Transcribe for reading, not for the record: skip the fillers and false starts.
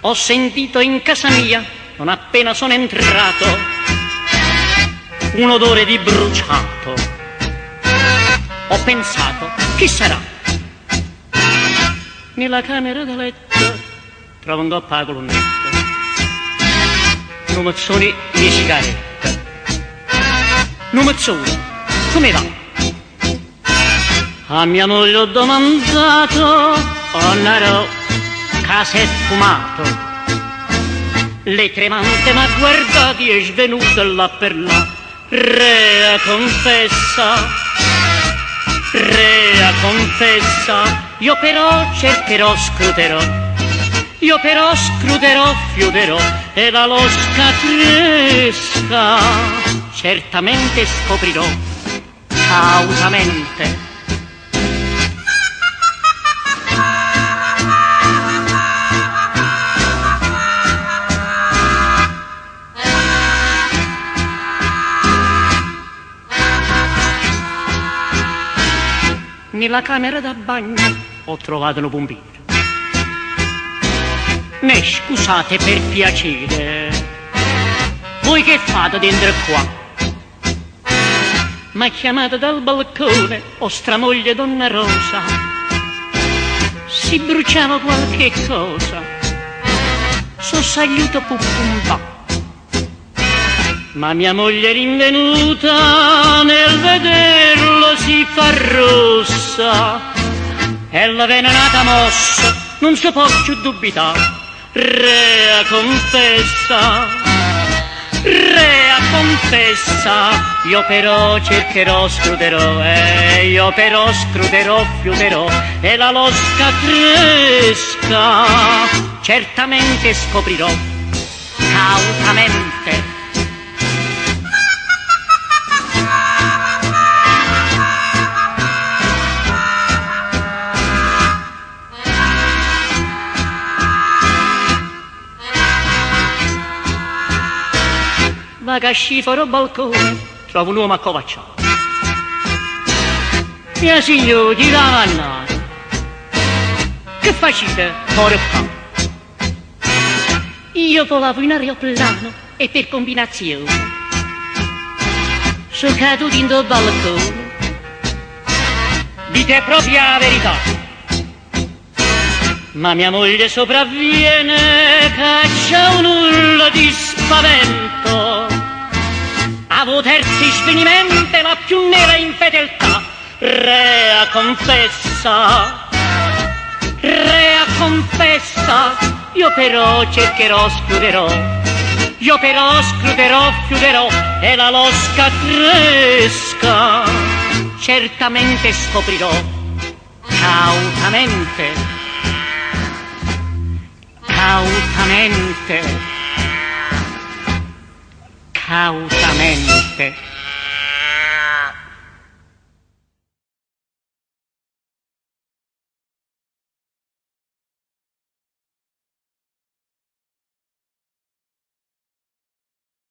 Ho sentito in casa mia, non appena sono entrato, un odore di bruciato. Ho pensato, chi sarà? Nella camera da letto trovo un coppa a colonnetta, numezzoni di sigaretta. Numezzoni, come va? A mia moglie ho domandato, oh naro, casa è fumato. Lei tremante m'ha guardati e svenuta là per là. Rea confessa, rea confessa, io però cercherò, scruterò, io però scruterò, fiuterò, e la losca cresca certamente scoprirò, cautamente. Nella camera da bagno ho trovato un pompiere. Ne scusate per piacere, voi che fate dentro qua? M'ha chiamato dal balcone, vostra moglie donna Rosa, si bruciava qualche cosa, sossagliuto pupumpa. Ma mia moglie rinvenuta nel vederlo si fa rossa, e la venenata mossa non si può più dubitare. Rea confessa, rea confessa, io però cercherò, scruterò, io però scruterò, fiuterò, e la losca cresca certamente scoprirò, cautamente. Vaga scifero balcone, trovo un uomo accovacciato. Mia signora, ti dà mannata. Che facite, fuori qua? Io volavo in aeroplano e per combinazione sono caduto in do balcone. Dite proprio la verità. Ma mia moglie sopravviene, caccia un urlo di spavento. Avevo terzi svenimento, la più nera infedeltà. Rea confessa, rea confessa, io però cercherò, schiuderò, io però scruterò, chiuderò, e la losca cresca certamente scoprirò, cautamente, cautamente, cautamente.